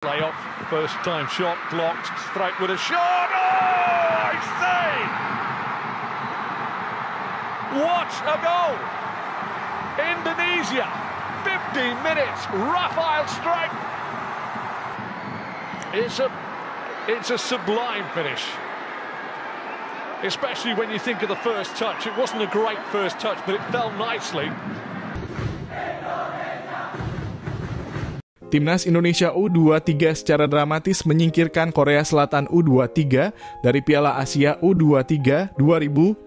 Playoff, first time shot blocked, straight with a shot. Oh, I say! What a goal! Indonesia, 15 minutes, Rafael strike. It's a sublime finish. Especially when you think of the first touch. It wasn't a great first touch, but it fell nicely. Timnas Indonesia U23 secara dramatis menyingkirkan Korea Selatan U23 dari Piala Asia U23 2024.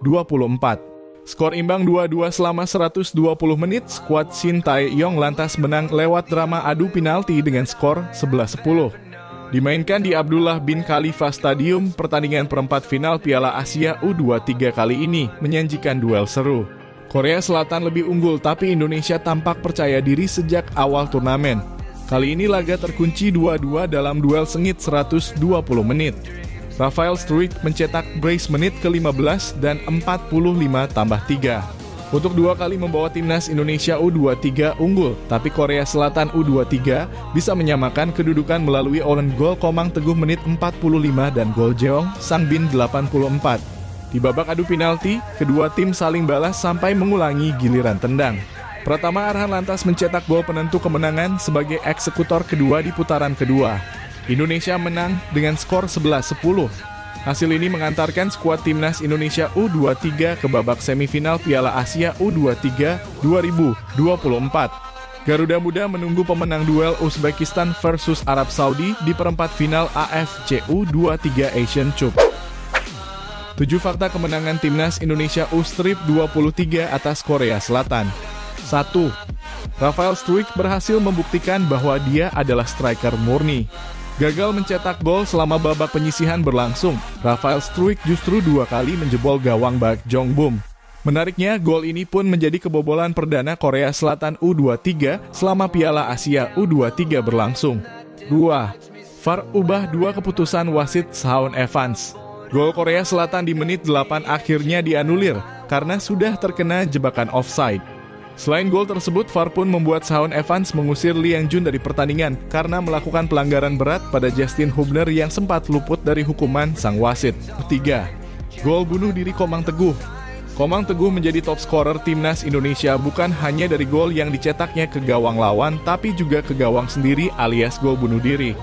Skor imbang 2-2 selama 120 menit, skuad Shin Tae-yong lantas menang lewat drama adu penalti dengan skor 11-10. Dimainkan di Abdullah bin Khalifa Stadium, pertandingan perempat final Piala Asia U23 kali ini menyajikan duel seru. Korea Selatan lebih unggul, tapi Indonesia tampak percaya diri sejak awal turnamen. Kali ini laga terkunci 2-2 dalam duel sengit 120 menit. Rafael Struijk mencetak brace menit ke-15 dan 45+3. Untuk dua kali membawa timnas Indonesia U23 unggul, tapi Korea Selatan U23 bisa menyamakan kedudukan melalui own goal Komang Teguh menit 45 dan gol Jeong Sang Bin 84. Di babak adu penalti, kedua tim saling balas sampai mengulangi giliran tendang. Pratama Arhan lantas mencetak gol penentu kemenangan sebagai eksekutor kedua di putaran kedua. Indonesia menang dengan skor 11-10. Hasil ini mengantarkan skuad timnas Indonesia U23 ke babak semifinal Piala Asia U23 2024. Garuda Muda menunggu pemenang duel Uzbekistan versus Arab Saudi di perempat final AFC U23 Asian Cup. 7 fakta kemenangan timnas Indonesia U23 atas Korea Selatan. 1. Rafael Struijk berhasil membuktikan bahwa dia adalah striker murni. Gagal mencetak gol selama babak penyisihan berlangsung, Rafael Struijk justru 2 kali menjebol gawang Baek Jong-bum. Menariknya, gol ini pun menjadi kebobolan perdana Korea Selatan U23 selama Piala Asia U23 berlangsung. 2. VAR ubah 2 keputusan wasit Shaun Evans. Gol Korea Selatan di menit 8 akhirnya dianulir karena sudah terkena jebakan offside. Selain gol tersebut, VAR pun membuat Shaun Evans mengusir Lee Yang Jun dari pertandingan karena melakukan pelanggaran berat pada Justin Hubner yang sempat luput dari hukuman sang wasit. 3. Gol bunuh diri Komang Teguh. Komang Teguh menjadi top scorer timnas Indonesia bukan hanya dari gol yang dicetaknya ke gawang lawan, tapi juga ke gawang sendiri alias gol bunuh diri.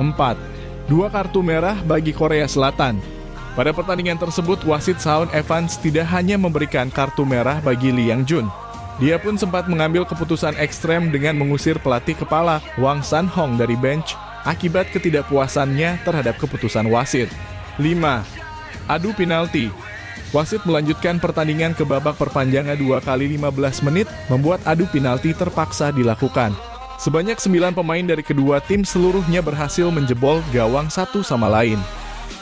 4. 2 kartu merah bagi Korea Selatan. Pada pertandingan tersebut, wasit Shaun Evans tidak hanya memberikan kartu merah bagi Lee Yang Jun. Dia pun sempat mengambil keputusan ekstrem dengan mengusir pelatih kepala Hwang San-hong dari bench akibat ketidakpuasannya terhadap keputusan wasit. 5. Adu penalti. Wasit melanjutkan pertandingan ke babak perpanjangan 2 kali 15 menit, membuat adu penalti terpaksa dilakukan. Sebanyak 9 pemain dari kedua tim seluruhnya berhasil menjebol gawang satu sama lain.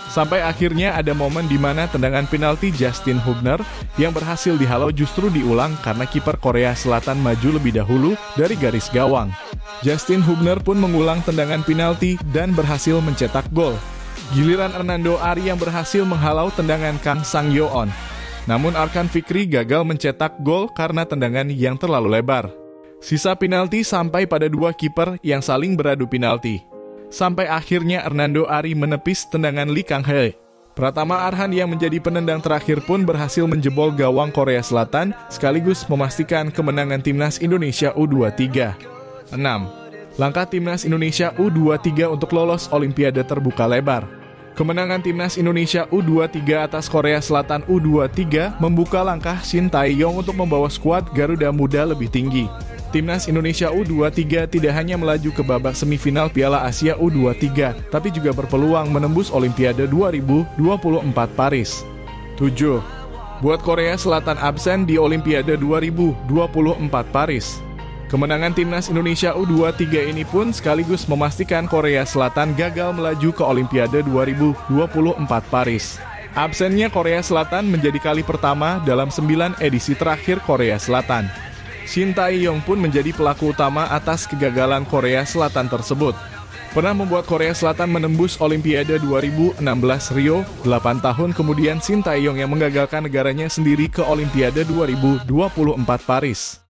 Sampai akhirnya ada momen di mana tendangan penalti Justin Hubner yang berhasil dihalau justru diulang karena kiper Korea Selatan maju lebih dahulu dari garis gawang. Justin Hubner pun mengulang tendangan penalti dan berhasil mencetak gol. Giliran Hernando Ari yang berhasil menghalau tendangan Kang Sang-yeon. Namun Arkan Fikri gagal mencetak gol karena tendangan yang terlalu lebar. Sisa penalti sampai pada 2 kiper yang saling beradu penalti. Sampai akhirnya Hernando Ari menepis tendangan Lee Kang-hae. Pratama Arhan yang menjadi penendang terakhir pun berhasil menjebol gawang Korea Selatan sekaligus memastikan kemenangan timnas Indonesia U23. 6. Langkah timnas Indonesia U23 untuk lolos Olimpiade terbuka lebar. Kemenangan timnas Indonesia U23 atas Korea Selatan U23 membuka langkah Shin Tae-yong untuk membawa skuad Garuda Muda lebih tinggi. Timnas Indonesia U23 tidak hanya melaju ke babak semifinal Piala Asia U23, tapi juga berpeluang menembus Olimpiade 2024 Paris. 7. Buat Korea Selatan absen di Olimpiade 2024 Paris. Kemenangan timnas Indonesia U23 ini pun sekaligus memastikan Korea Selatan gagal melaju ke Olimpiade 2024 Paris. Absennya Korea Selatan menjadi kali pertama dalam 9 edisi terakhir Korea Selatan. Shin Tae-yong pun menjadi pelaku utama atas kegagalan Korea Selatan tersebut. Pernah membuat Korea Selatan menembus Olimpiade 2016 Rio, 8 tahun kemudian Shin Tae-yong yang menggagalkan negaranya sendiri ke Olimpiade 2024 Paris.